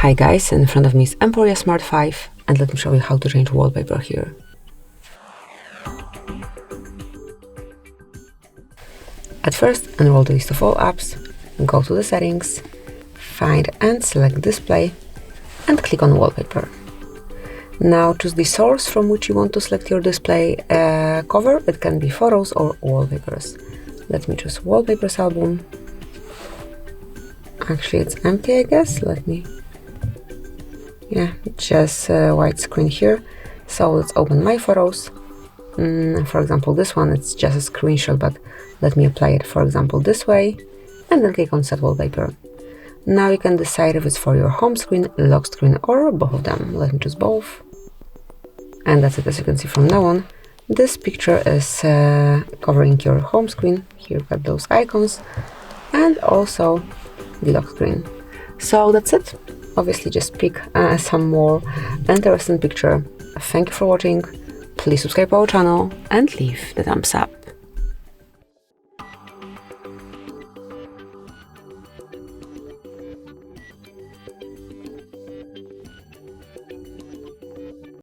Hi guys, in front of me is Emporia SMART.5 and let me show you how to change wallpaper here. At first, enroll the list of all apps, go to the settings, find and select display and click on wallpaper. Now choose the source from which you want to select your display cover. It can be photos or wallpapers. Let me choose wallpapers album. Actually it's empty, I guess. Just white screen here. So let's open my photos. For example, this one, it's just a screenshot, but let me apply it, for example, this way, and then click on set wallpaper. Now you can decide if it's for your home screen, lock screen, or both of them. Let me choose both. And that's it. As you can see from now on, this picture is covering your home screen. Here you've got those icons and also the lock screen. So that's it. Obviously just pick some more interesting picture. Thank you for watching. Please subscribe to our channel and leave the thumbs up.